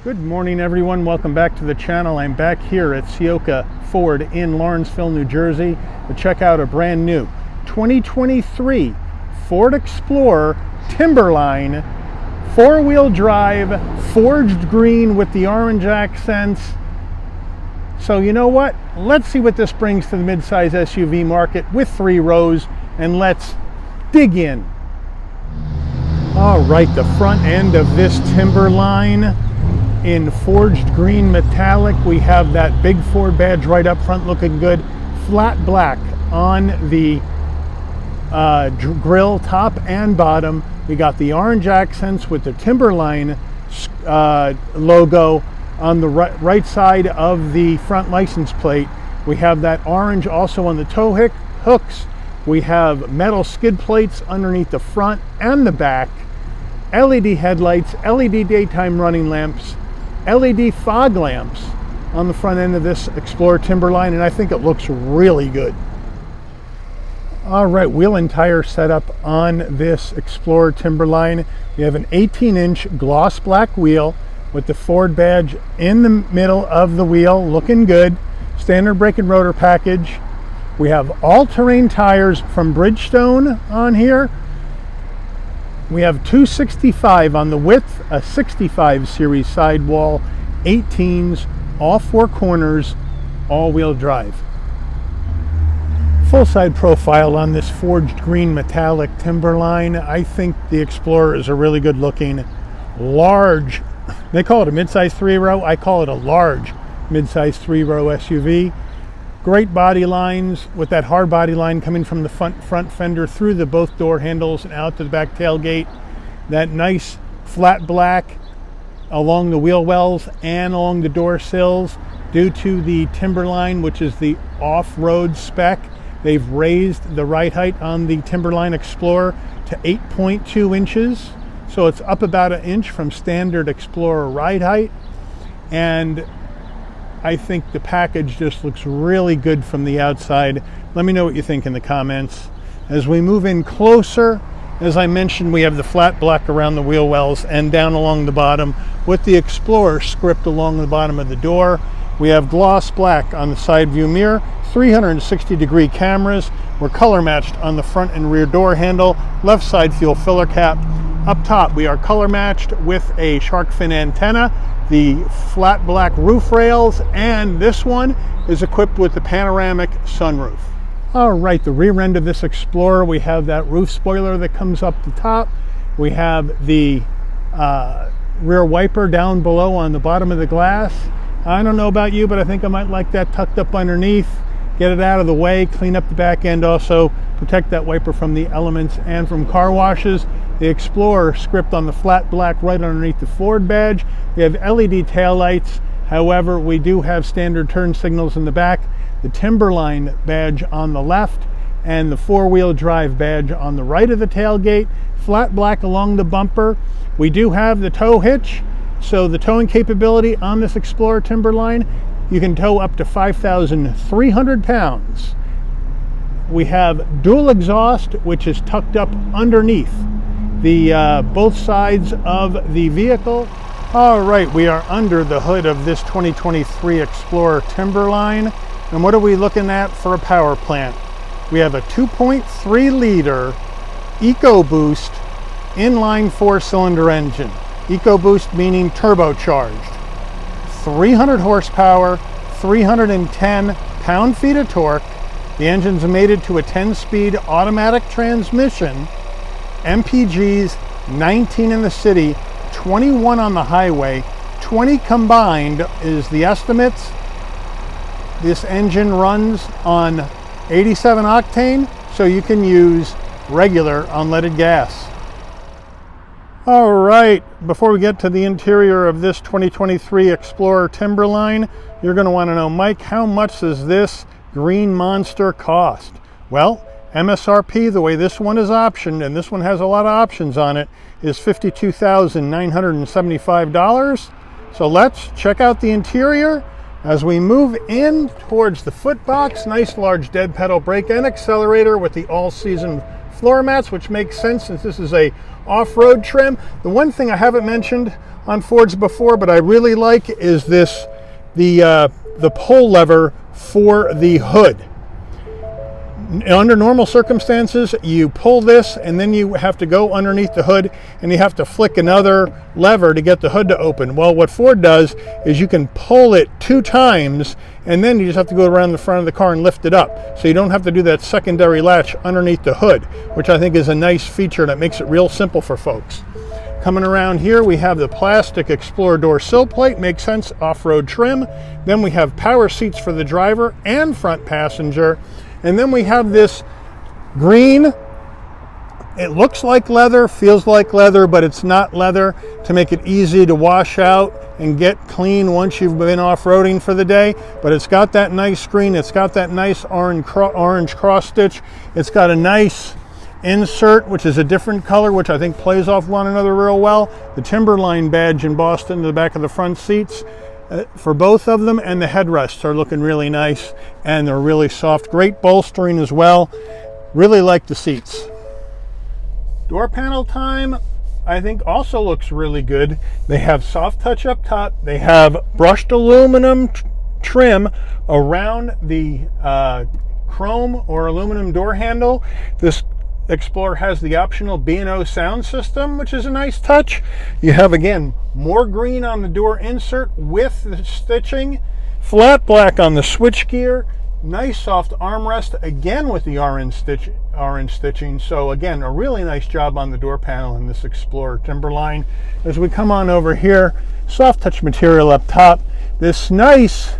Good morning, everyone. Welcome back to the channel. I'm back here at Ciocca Ford in Lawrenceville, New Jersey to check out a brand new 2023 Ford Explorer Timberline four-wheel drive, forged green with the orange accents. So you know what? Let's see what this brings to the midsize SUV market with 3 rows, and let's dig in. All right, the front end of this Timberline in forged green metallic. We have that big Ford badge right up front looking good. Flat black on the grille, top and bottom. We got the orange accents with the Timberline logo on the right side of the front license plate. We have that orange also on the tow hooks. We have metal skid plates underneath the front and the back. LED headlights, LED daytime running lamps, LED fog lamps on the front end of this Explorer Timberline, and I think it looks really good. All right, wheel and tire setup on this Explorer Timberline. We have an 18-inch gloss black wheel with the Ford badge in the middle of the wheel, looking good. Standard brake and rotor package. We have all-terrain tires from Bridgestone on here. We have 265 on the width, a 65 series sidewall, 18s, all 4 corners, all-wheel drive. Full side profile on this forged green metallic Timberline. I think the Explorer is a really good looking, large, they call it a midsize 3-row, I call it a large midsize 3-row SUV. Great body lines with that hard body line coming from the front fender through the both door handles and out to the back tailgate. That nice flat black along the wheel wells and along the door sills. Due to the Timberline, which is the off-road spec, they've raised the ride height on the Timberline Explorer to 8.2 inches. So it's up about 1 inch from standard Explorer ride height. And I think the package just looks really good from the outside. Let me know what you think in the comments. As we move in closer, as I mentioned, we have the flat black around the wheel wells and down along the bottom with the Explorer script along the bottom of the door. We have gloss black on the side view mirror, 360-degree cameras. We're color matched on the front and rear door handle, left side fuel filler cap. Up top, we are color matched with a shark fin antenna, the flat black roof rails, and this one is equipped with the panoramic sunroof. All right, the rear end of this Explorer, we have that roof spoiler that comes up the top. We have the rear wiper down below on the bottom of the glass. I don't know about you, but I think I might like that tucked up underneath. Get it out of the way, clean up the back end, also protect that wiper from the elements and from car washes. The Explorer script on the flat black right underneath the Ford badge. We have LED taillights. However, we do have standard turn signals in the back. The Timberline badge on the left and the 4-wheel drive badge on the right of the tailgate. Flat black along the bumper. We do have the tow hitch. So the towing capability on this Explorer Timberline, you can tow up to 5,300 pounds. We have dual exhaust, which is tucked up underneath the both sides of the vehicle. All right, we are under the hood of this 2023 Explorer Timberline. And what are we looking at for a power plant? We have a 2.3 liter EcoBoost inline 4-cylinder engine. EcoBoost meaning turbocharged. 300 horsepower, 310 pound-feet of torque. The engine's mated to a 10-speed automatic transmission. MPGs, 19 in the city, 21 on the highway, 20 combined is the estimates. This engine runs on 87 octane, so you can use regular unleaded gas. All right, before we get to the interior of this 2023 Explorer Timberline, you're going to want to know, Mike, how much does this green monster cost? Well, MSRP, the way this one is optioned, and this one has a lot of options on it, is $52,975. So let's check out the interior. As we move in towards the footbox, nice large dead pedal brake and accelerator with the all-season floor mats, which makes sense since this is a off-road trim. The one thing I haven't mentioned on Fords before, but I really like, is this the pull lever for the hood. Under normal circumstances, you pull this and then you have to go underneath the hood and you have to flick another lever to get the hood to open. Well, what Ford does is you can pull it 2 times and then you just have to go around the front of the car and lift it up. So you don't have to do that secondary latch underneath the hood, which I think is a nice feature that makes it real simple for folks. Coming around here, we have the plastic Explorer door sill plate, makes sense, off-road trim. Then we have power seats for the driver and front passenger. And then we have this green. It looks like leather, feels like leather, but it's not leather, to make it easy to wash out and get clean once you've been off-roading for the day. But it's got that nice screen. It's got that nice orange cross stitch. It's got a nice insert, which is a different color, which I think plays off one another real well. The Timberline badge embossed into the back of the front seats for both of them, and the headrests are looking really nice and they're really soft. Great bolstering as well. Really like the seats. Door panel time, I think, also looks really good. They have soft touch up top. They have brushed aluminum trim around the chrome or aluminum door handle. This Explorer has the optional B&O sound system, which is a nice touch. You have, again, more green on the door insert with the stitching, flat black on the switchgear, nice soft armrest, again with the orange stitching. So again, a really nice job on the door panel in this Explorer Timberline. As we come on over here, soft touch material up top, this nice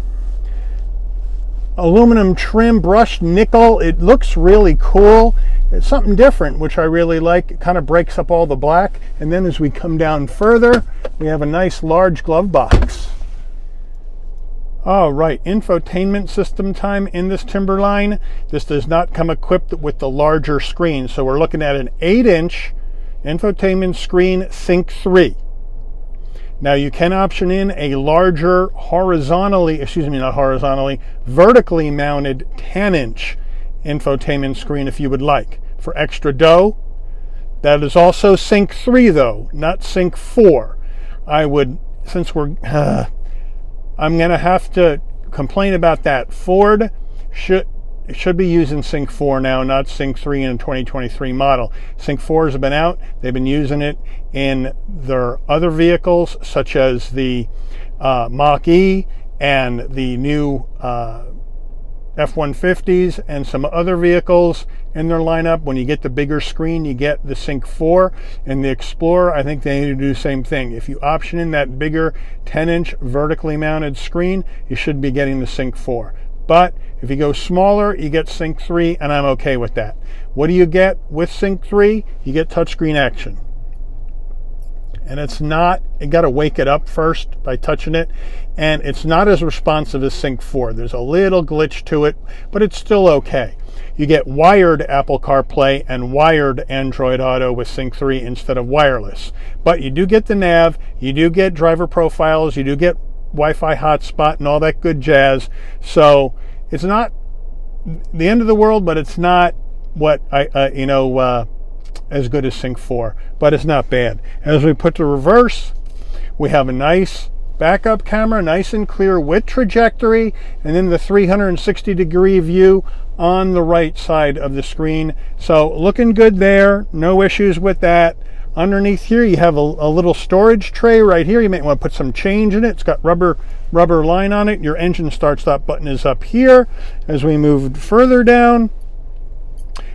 aluminum trim brushed nickel. It looks really cool. It's something different, which I really like. It kind of breaks up all the black. And then as we come down further, we have a nice large glove box. All right, infotainment system time in this Timberline. This does not come equipped with the larger screen. So we're looking at an 8-inch infotainment screen, Sync 3. Now you can option in a larger vertically mounted 10-inch infotainment screen if you would like. For extra dough, that is also Sync 3 though, not Sync 4. I'm going to have to complain about that. Ford should be using Sync 4 now, not Sync 3 in a 2023 model. Sync 4 has been out. They've been using it in their other vehicles, such as the Mach-E and the new F-150s and some other vehicles in their lineup. When you get the bigger screen, you get the Sync 4. And the Explorer, I think they need to do the same thing. If you option in that bigger 10-inch vertically mounted screen, you should be getting the Sync 4. But if you go smaller, you get Sync 3, and I'm okay with that. What do you get with Sync 3? You get touchscreen action. And it's not, you got to wake it up first by touching it, and it's not as responsive as Sync 4. There's a little glitch to it, but it's still okay. You get wired Apple CarPlay and wired Android Auto with Sync 3 instead of wireless. But you do get the nav, you do get driver profiles, you do get Wi-Fi hotspot and all that good jazz. So it's not the end of the world, but it's not what as good as Sync 4, but it's not bad. As we put to reverse, we have a nice backup camera, nice and clear with trajectory, and then the 360-degree view on the right side of the screen. So looking good there, no issues with that. Underneath here, you have a little storage tray right here. You might want to put some change in it. It's got rubber line on it. Your engine start-stop button is up here. As we move further down,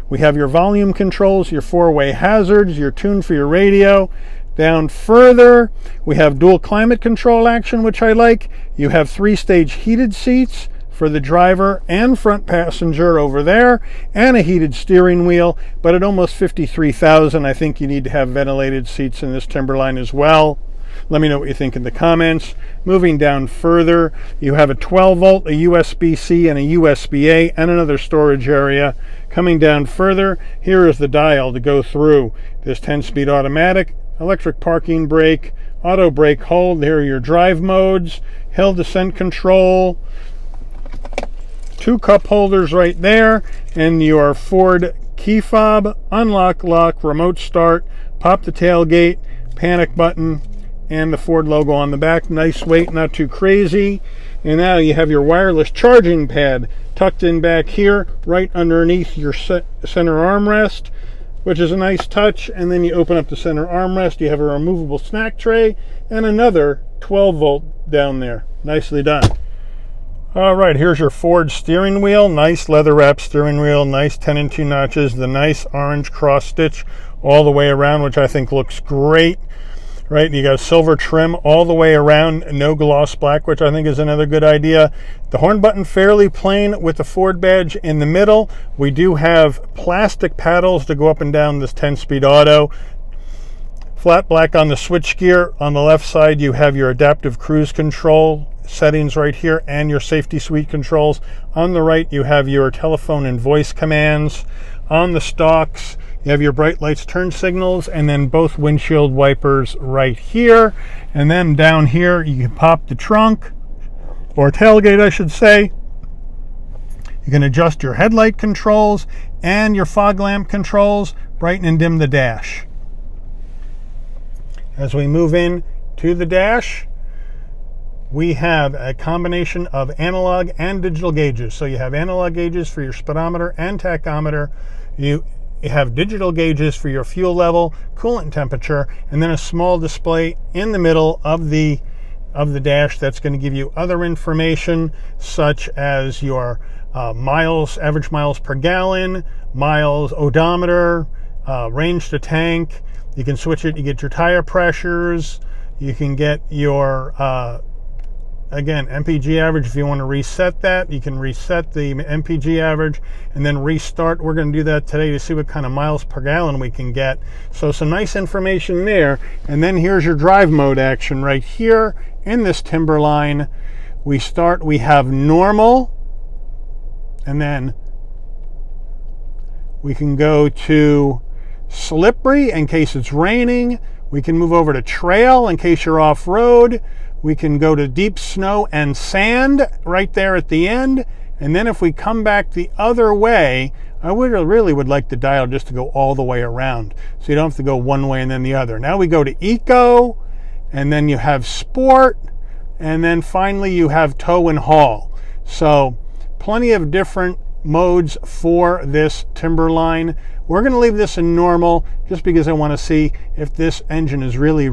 we have your volume controls, your 4-way hazards, your tune for your radio. Down further, we have dual climate control action, which I like. You have 3-stage heated seats for the driver and front passenger over there, and a heated steering wheel. But at almost $53,000, I think you need to have ventilated seats in this Timberline as well. Let me know what you think in the comments. Moving down further, you have a 12-volt, a USB-C, and a USB-A, and another storage area. Coming down further, here is the dial to go through. This 10-speed automatic, electric parking brake, auto brake hold. There are your drive modes, hill descent control, 2 cup holders right there, and your Ford key fob, unlock, lock, remote start, pop the tailgate, panic button, and the Ford logo on the back. Nice weight, not too crazy. And now you have your wireless charging pad tucked in back here, right underneath your center armrest, which is a nice touch. And then you open up the center armrest, you have a removable snack tray and another 12 volt down there. Nicely done. All right, here's your Ford steering wheel. Nice leather wrap steering wheel, nice 10 and 2 notches, the nice orange cross stitch all the way around, which I think looks great. Right, you got silver trim all the way around, no gloss black, which I think is another good idea. The horn button fairly plain with the Ford badge in the middle. We do have plastic paddles to go up and down this 10-speed auto. Flat black on the switchgear. On the left side, you have your adaptive cruise control settings right here and your safety suite controls. On the right, you have your telephone and voice commands. On the stalks, you have your bright lights, turn signals, and then both windshield wipers right here. And then down here, you can pop the trunk, or tailgate, I should say. You can adjust your headlight controls and your fog lamp controls, brighten and dim the dash. As we move in to the dash, we have a combination of analog and digital gauges. So you have analog gauges for your speedometer and tachometer. You have digital gauges for your fuel level, coolant temperature, and then a small display in the middle of the dash that's going to give you other information such as your miles, average miles per gallon, miles odometer, range to tank. You can switch it, you get your tire pressures, you can get your again, MPG average. If you want to reset that, you can reset the MPG average and then restart. We're going to do that today to see what kind of miles per gallon we can get. So some nice information there. And then here's your drive mode action right here in this Timberline. We have normal, and then we can go to slippery in case it's raining. We can move over to trail in case you're off-road. We can go to deep snow and sand right there at the end. And then if we come back the other way, I really would like the dial just to go all the way around, so you don't have to go one way and then the other. Now we go to eco, and then you have sport, and then finally you have tow and haul. So plenty of different modes for this Timberline. We're going to leave this in normal just because I want to see if this engine is really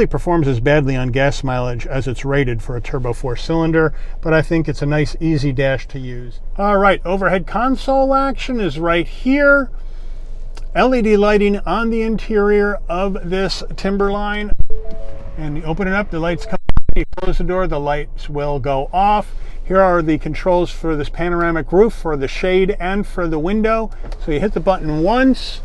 performs as badly on gas mileage as it's rated for a turbo 4-cylinder, but I think it's a nice easy dash to use. All right, overhead console action is right here. LED lighting on the interior of this Timberline, and you open it up, the lights come on. You close the door, the lights will go off. Here are the controls for this panoramic roof, for the shade and for the window. So you hit the button once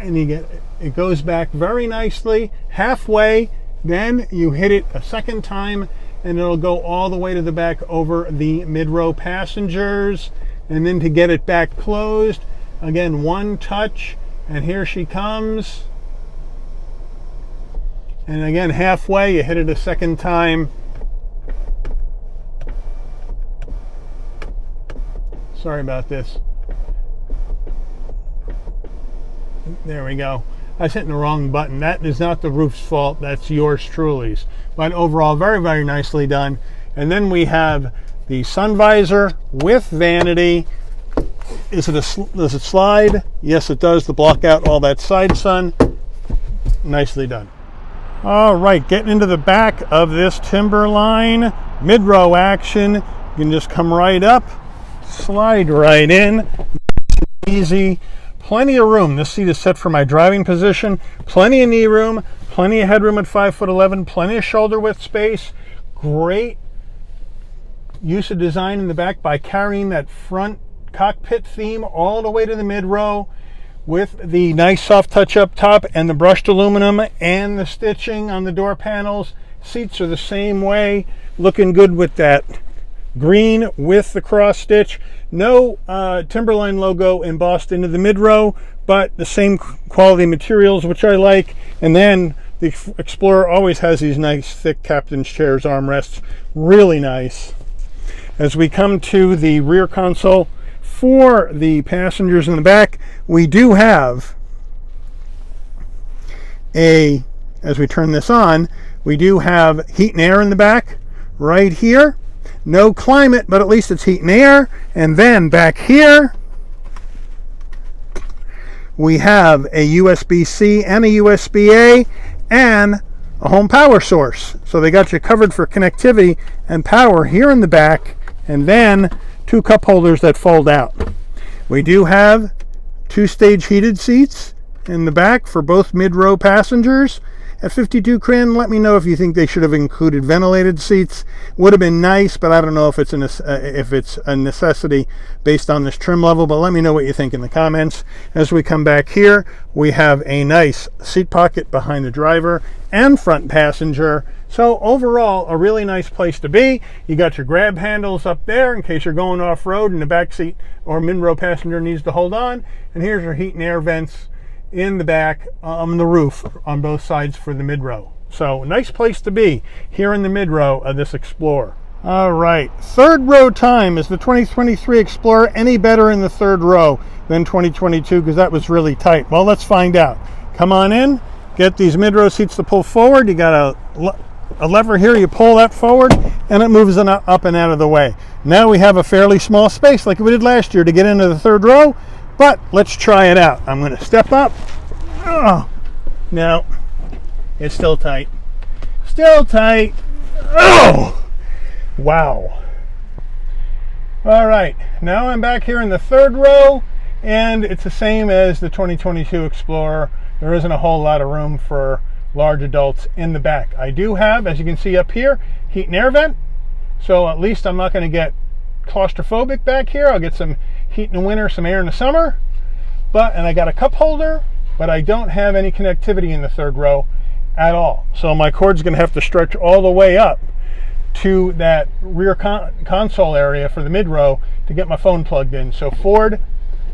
and it goes back very nicely halfway. Then you hit it a second time and it'll go all the way to the back over the mid-row passengers. And then to get it back closed, again, one touch, and here she comes. And again, halfway, you hit it a second time. Sorry about this. There we go. I was hitting the wrong button. That is not the roof's fault. That's yours truly's. But overall, very, very nicely done. And then we have the sun visor with vanity. Does it slide? Yes, it does, to block out all that side sun. Nicely done. All right, getting into the back of this Timberline. Mid-row action. You can just come right up, slide right in. Easy. Plenty of room. This seat is set for my driving position. Plenty of knee room, plenty of headroom at 5'11", plenty of shoulder width space. Great use of design in the back by carrying that front cockpit theme all the way to the mid-row with the nice soft touch up top and the brushed aluminum and the stitching on the door panels. Seats are the same way, looking good with that green with the cross stitch. No Timberline logo embossed into the mid-row, but the same quality materials, which I like. And then the Explorer always has these nice thick captain's chairs armrests. Really nice. As we come to the rear console for the passengers in the back, we do have as we turn this on, we do have heat and air in the back right here. No climate, but at least it's heat and air. And then back here, we have a USB-C and a USB-A and a home power source. So they got you covered for connectivity and power here in the back, and then 2 cup holders that fold out. We do have 2-stage heated seats in the back for both mid-row passengers. At $52,000, let me know if you think they should have included ventilated seats. Would have been nice, but I don't know if it's a necessity based on this trim level. But let me know what you think in the comments. As we come back here, we have a nice seat pocket behind the driver and front passenger. So overall, a really nice place to be. You got your grab handles up there in case you're going off-road and the back seat or mid-row passenger needs to hold on. And here's your heat and air vents in the back on the roof on both sides for the mid-row. So nice place to be here in the mid-row of this Explorer. All right, third row time. Is the 2023 Explorer any better in the third row than 2022? Because that was really tight. Well, let's find out. Come on in, get these mid-row seats to pull forward. You got a lever here, you pull that forward and it moves it up and out of the way. Now we have a fairly small space like we did last year to get into the third row. But let's try it out. I'm going to step up. Oh, no, it's still tight. Still tight. Oh, wow. All right, now I'm back here in the third row, and it's the same as the 2022 Explorer. There isn't a whole lot of room for large adults in the back. I do have, as you can see up here, heat and air vent. So at least I'm not going to get claustrophobic back here. I'll get some heat in the winter, some air in the summer. And I got a cup holder, but I don't have any connectivity in the third row at all. So my cord's going to have to stretch all the way up to that rear console area for the mid-row to get my phone plugged in. So Ford,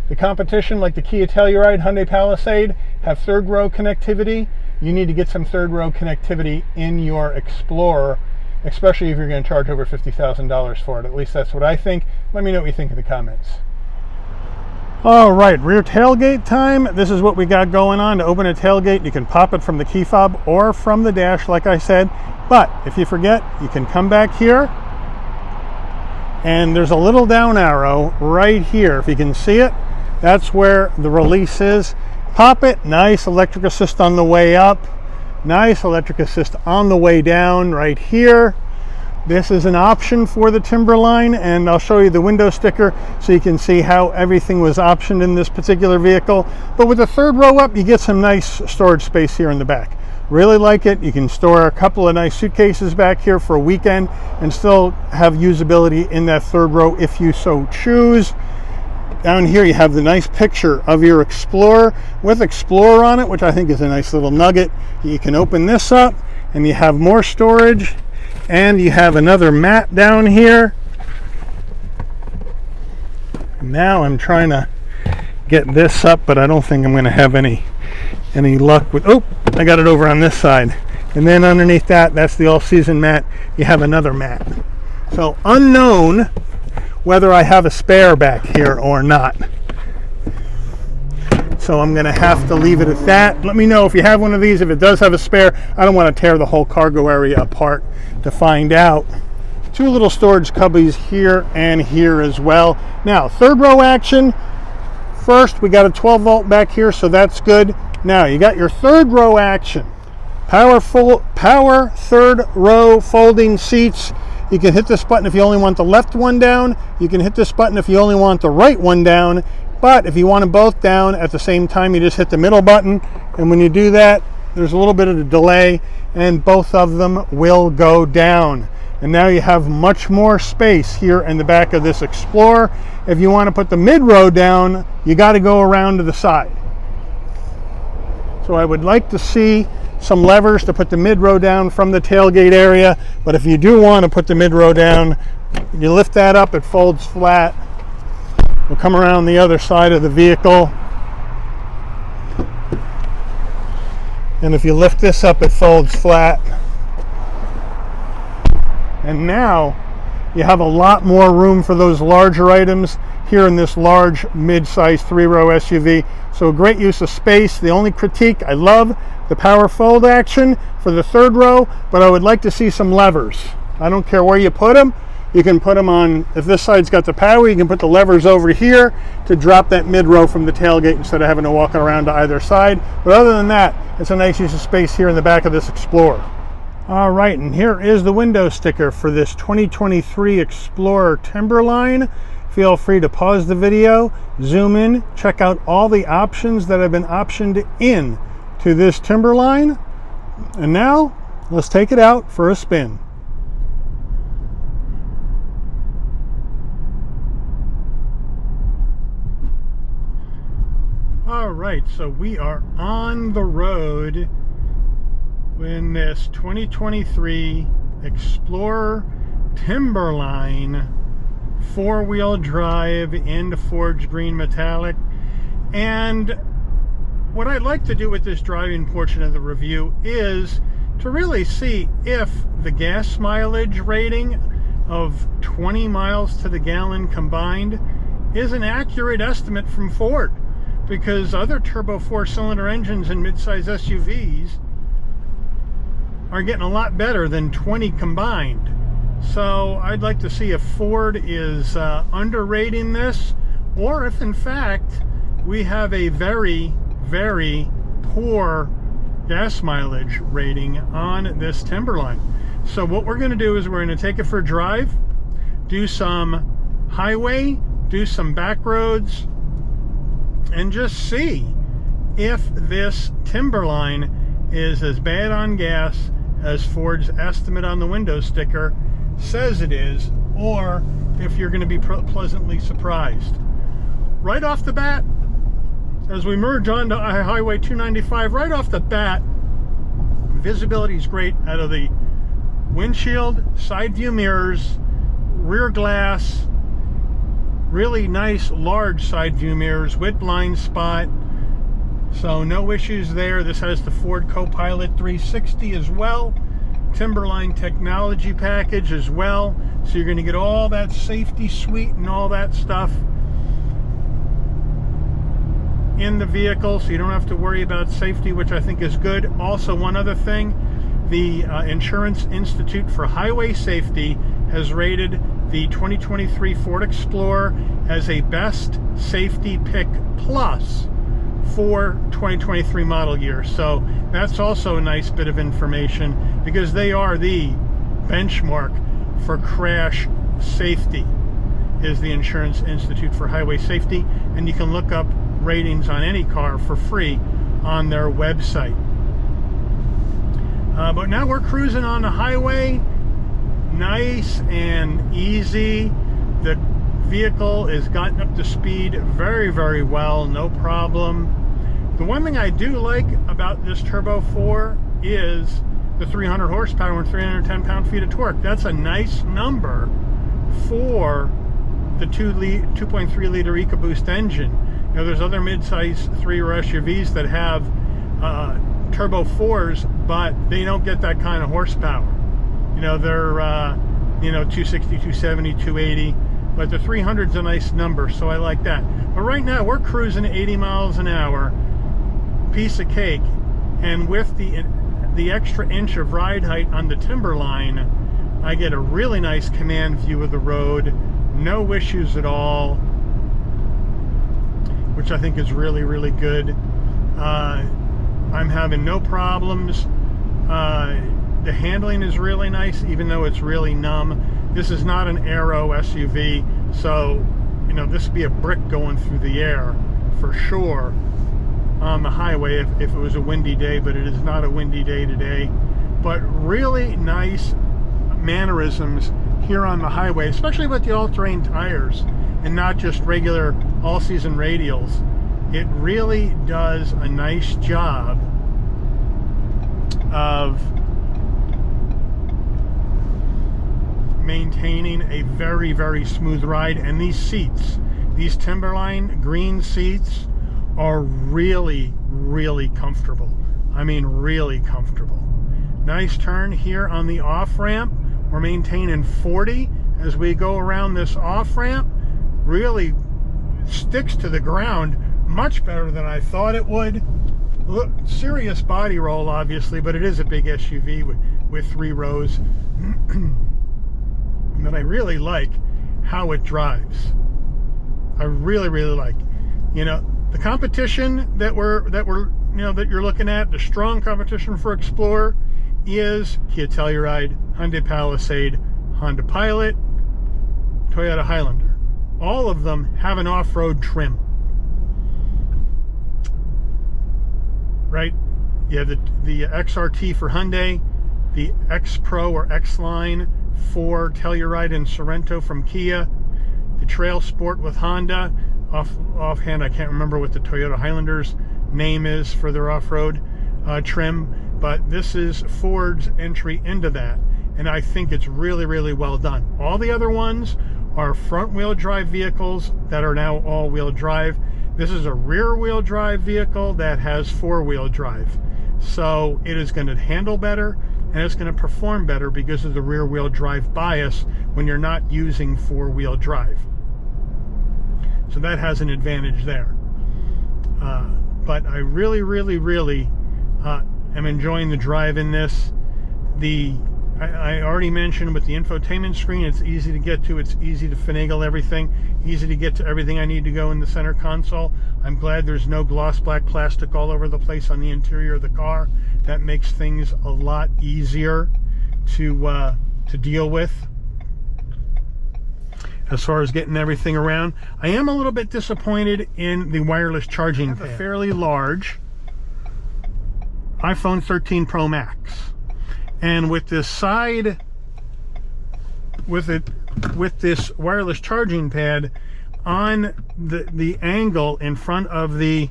the competition like the Kia Telluride, Hyundai Palisade, have third row connectivity. You need to get some third row connectivity in your Explorer, especially if you're going to charge over $50,000 for it. At least that's what I think. Let me know what you think in the comments. All right, rear tailgate time. This is what we got going on. To open a tailgate, you can pop it from the key fob or from the dash, like I said. But if you forget, you can come back here, and there's a little down arrow right here. If you can see it, that's where the release is. Pop it. Nice electric assist on the way up. Nice electric assist on the way down right here. This is an option for the Timberline, and I'll show you the window sticker so you can see how everything was optioned in this particular vehicle. But with the third row up, you get some nice storage space here in the back. Really like it. You can store a couple of nice suitcases back here for a weekend and still have usability in that third row if you so choose. Down here you have the nice picture of your Explorer with Explorer on it, which I think is a nice little nugget. You can open this up and you have more storage, and you have another mat down here. Now I'm trying to get this up, but I don't think I'm going to have any luck with, oh, I got it over on this side. And then underneath that, that's the all-season mat. You have another mat. So unknown whether I have a spare back here or not. So I'm going to have to leave it at that. Let me know if you have one of these. If it does have a spare, I don't want to tear the whole cargo area apart to find out. 2 little storage cubbies here and here as well. Now, third row action. First, we got a 12 volt back here, so that's good. Now, you got your third row action. Power third row folding seats. You can hit this button if you only want the left one down. You can hit this button if you only want the right one down. But if you want them both down at the same time, you just hit the middle button. And when you do that, there's a little bit of a delay, and both of them will go down. And now you have much more space here in the back of this Explorer. If you want to put the mid-row down, you got to go around to the side. So I would like to see some levers to put the mid-row down from the tailgate area. But if you do want to put the mid-row down, you lift that up, it folds flat. We'll come around the other side of the vehicle. And if you lift this up, it folds flat. And now You have a lot more room for those larger items here in this large mid-size 3-row SUV. So great use of space. The only critique, I love the power fold action for the 3rd row, but I would like to see some levers. I don't care where you put them. You can put them on, if this side's got the power, you can put the levers over here to drop that mid-row from the tailgate instead of having to walk around to either side. But other than that, it's a nice use of space here in the back of this Explorer. All right, and here is the window sticker for this 2023 Explorer Timberline. Feel free to pause the video, zoom in, check out all the options that have been optioned in to this Timberline. And now, let's take it out for a spin. All right, so we are on the road in this 2023 Explorer Timberline 4-wheel drive in the forged green metallic. And what I'd like to do with this driving portion of the review is to really see if the gas mileage rating of 20 miles to the gallon combined is an accurate estimate from Ford, because other turbo 4-cylinder engines in midsize SUVs are getting a lot better than 20 combined. So I'd like to see if Ford is underrating this, or if in fact we have a very, very poor gas mileage rating on this Timberline. So what we're going to do is we're going to take it for a drive, do some highway, do some back roads, and just see if this Timberline is as bad on gas as Ford's estimate on the window sticker says it is, or if you're going to be pleasantly surprised. Right off the bat, as we merge onto Highway 295, right off the bat, visibility is great out of the windshield, side view mirrors, rear glass, really nice large side view mirrors with blind spot, so no issues there. This has the Ford Copilot 360 as well, Timberline technology package as well, so you're going to get all that safety suite and all that stuff in the vehicle, so you don't have to worry about safety, which I think is good. Also, one other thing, the Insurance Institute for Highway Safety has rated the 2023 Ford Explorer as a best safety pick plus for 2023 model year. So that's also a nice bit of information, because they are the benchmark for crash safety, is the Insurance Institute for Highway Safety, and you can look up ratings on any car for free on their website. But now we're cruising on the highway, nice and easy. The vehicle is gotten up to speed very, very well, no problem. The one thing I do like about this Turbo 4 is the 300 horsepower and 310 pound-feet of torque. That's a nice number for the 2.3 liter EcoBoost engine. You know, there's other mid-size 3-row SUVs that have Turbo 4s, but they don't get that kind of horsepower. You know, they're 260, 270, 280, but the 300's a nice number, so I like that. But right now we're cruising 80 miles an hour, piece of cake, and with the extra inch of ride height on the Timberline, I get a really nice command view of the road, no issues at all, which I think is really, really good. I'm having no problems. The handling is really nice, even though it's really numb. This is not an aero SUV, so you know, this would be a brick going through the air for sure on the highway if it was a windy day, but it is not a windy day today. But really nice mannerisms here on the highway, especially with the all-terrain tires and not just regular all-season radials. It really does a nice job of maintaining a very, very smooth ride. And these seats, these Timberline green seats, are really, really comfortable. I mean, really comfortable. Nice turn here on the off-ramp. We're maintaining 40 as we go around this off-ramp really sticks to the ground much better than I thought it would. Look, serious body roll, obviously, but it is a big SUV with 3 rows. But I really like how it drives. I really like. You know, the competition that you're looking at, the strong competition for Explorer is Kia Telluride, Hyundai Palisade, Honda Pilot, Toyota Highlander. All of them have an off-road trim. Right? You have the XRT for Hyundai, the X Pro or X Line for Telluride and Sorento from Kia, the Trail Sport with Honda. Offhand, I can't remember what the Toyota Highlander's name is for their off-road trim, but this is Ford's entry into that, and I think it's really well done. All the other ones are front-wheel drive vehicles that are now all-wheel drive. This is a rear-wheel drive vehicle that has 4-wheel drive. So it is going to handle better and it's going to perform better because of the rear-wheel drive bias when you're not using 4-wheel drive. So that has an advantage there. But I really am enjoying the drive in this. I already mentioned with the infotainment screen, it's easy to get to, it's easy to finagle everything, easy to get to everything I need to go in the center console. I'm glad there's no gloss black plastic all over the place on the interior of the car. That makes things a lot easier to deal with as far as getting everything around. I am a little bit disappointed in the wireless charging pad. A fairly large iPhone 13 Pro Max. And with this this wireless charging pad on the angle in front of the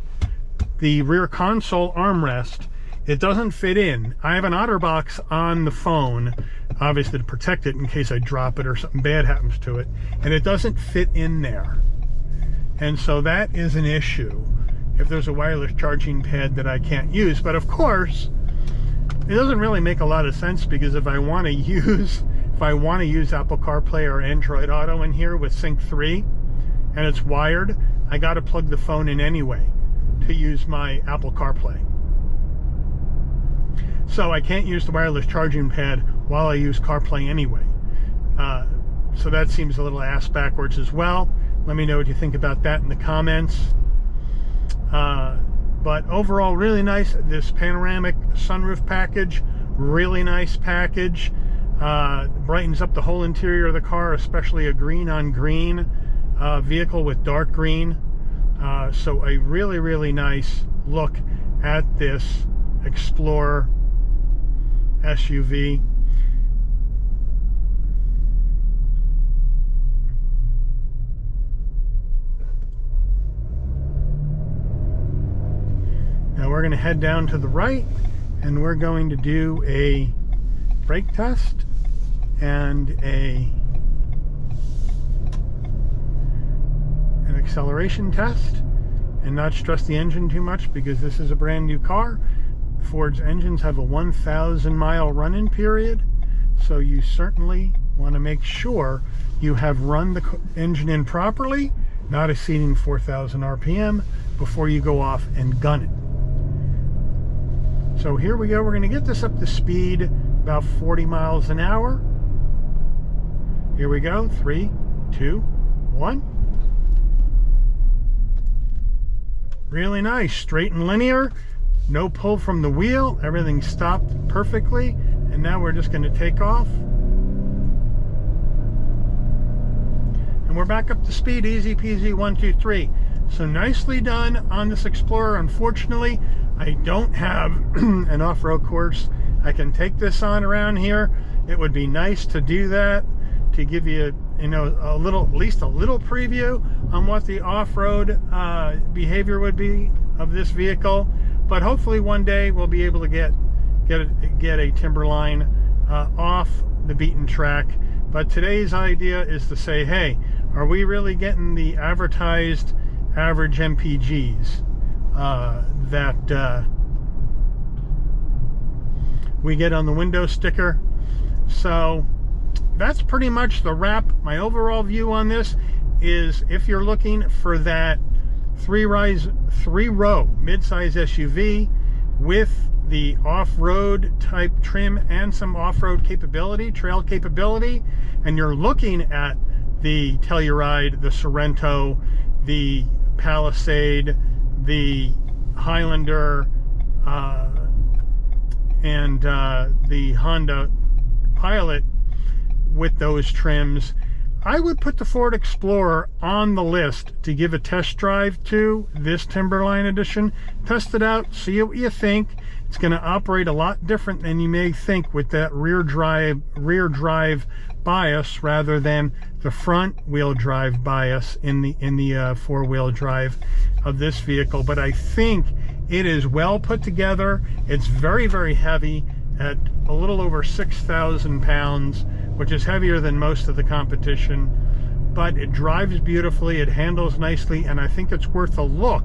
rear console armrest, it doesn't fit in. I have an OtterBox on the phone, obviously to protect it in case I drop it or something bad happens to it, and it doesn't fit in there. And so that is an issue if there's a wireless charging pad that I can't use. But of course, it doesn't really make a lot of sense, because if I want to use Apple CarPlay or Android Auto in here with Sync 3 and it's wired, I got to plug the phone in anyway to use my Apple CarPlay. So I can't use the wireless charging pad while I use CarPlay anyway. So that seems a little ass backwards as well. Let me know what you think about that in the comments. But overall, really nice. This panoramic sunroof package, really nice package. Brightens up the whole interior of the car, especially a green on green vehicle with dark green. So a really nice look at this Explorer SUV. Now we're going to head down to the right and we're going to do a brake test and an acceleration test, and not stress the engine too much because this is a brand new car. Ford's engines have a 1,000 mile run-in period, so you certainly want to make sure you have run the engine in properly, not exceeding 4,000 RPM, before you go off and gun it. So here we go. We're going to get this up to speed about 40 miles an hour. Here we go. 3, 2, 1. Really nice. Straight and linear. No pull from the wheel. Everything stopped perfectly. And now we're just going to take off. And we're back up to speed. Easy peasy. 1, 2, 3. So nicely done on this Explorer. Unfortunately, I don't have an off-road course I can take this on around here. It would be nice to do that, to give you, a little, at least a little preview on what the off-road behavior would be of this vehicle. But hopefully one day we'll be able to get a Timberline off the beaten track. But today's idea is to say, hey, are we really getting the advertised average MPGs that we get on the window sticker? So that's pretty much the wrap. My overall view on this is, if you're looking for that three-row midsize SUV with the off-road type trim and some off-road capability, trail capability, and you're looking at the Telluride, the Sorento, the Palisade, the Highlander, and the Honda Pilot with those trims, I would put the Ford Explorer on the list to give a test drive to this Timberline edition. Test it out, see what you think. It's going to operate a lot different than you may think with that rear drive bias rather than the front wheel drive bias in the four-wheel drive of this vehicle. But I think it is well put together. It's very, very heavy at a little over 6,000 pounds, which is heavier than most of the competition, but it drives beautifully, it handles nicely, and I think it's worth a look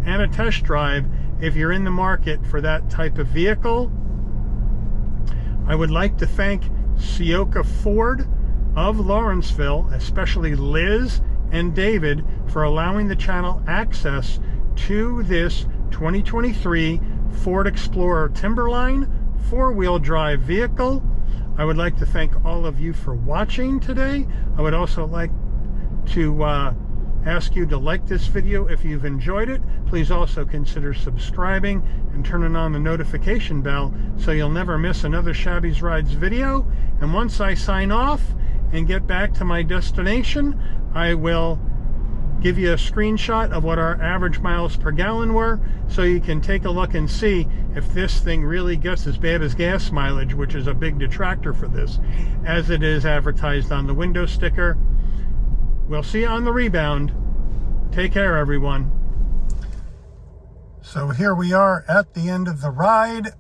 and a test drive if you're in the market for that type of vehicle. I would like to thank Ciocca Ford of Lawrenceville, especially Liz and David, for allowing the channel access to this 2023 Ford Explorer Timberline four-wheel drive vehicle. I would like to thank all of you for watching today. I would also like to ask you to like this video if you've enjoyed it. Please also consider subscribing and turning on the notification bell so you'll never miss another Shabby's Rides video. And once I sign off and get back to my destination, I will give you a screenshot of what our average miles per gallon were, so you can take a look and see if this thing really gets as bad as gas mileage, which is a big detractor for this, as it is advertised on the window sticker. We'll see you on the rebound. Take care, everyone. So here we are at the end of the ride.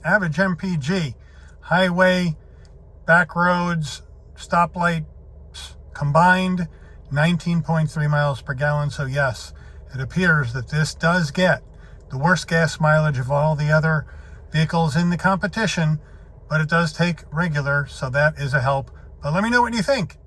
Average MPG, highway, back roads, stoplights combined, 19.3 miles per gallon. So yes, it appears that this does get the worst gas mileage of all the other vehicles in the competition, but it does take regular, so that is a help. But let me know what you think.